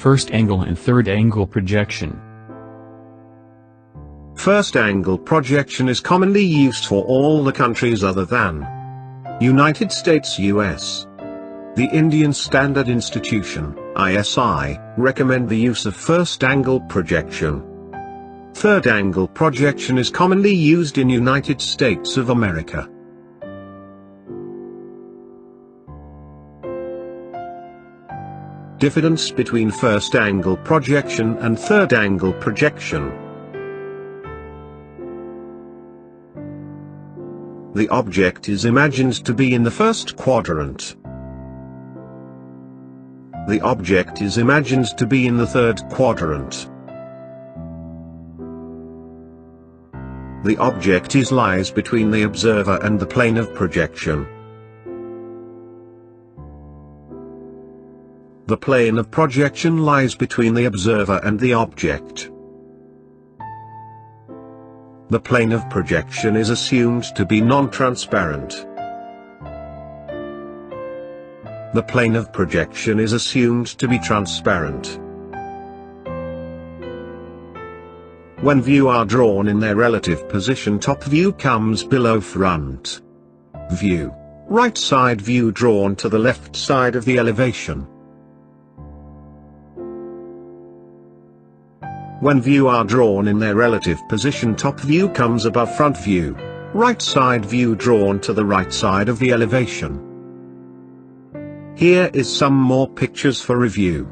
first angle and third angle projection. First angle projection is commonly used for all the countries other than United States US. The Indian Standard Institution, ISI, recommend the use of first angle projection. Third angle projection is commonly used in United States of America. Difference between first angle projection and third angle projection. The object is imagined to be in the first quadrant. The object is imagined to be in the third quadrant. The object lies between the observer and the plane of projection. The plane of projection lies between the observer and the object. The plane of projection is assumed to be non-transparent. The plane of projection is assumed to be transparent. When views are drawn in their relative position, top view comes below front view. Right side view drawn to the left side of the elevation. When views are drawn in their relative position, top view comes above front view. Right side view drawn to the right side of the elevation. Here is some more pictures for review.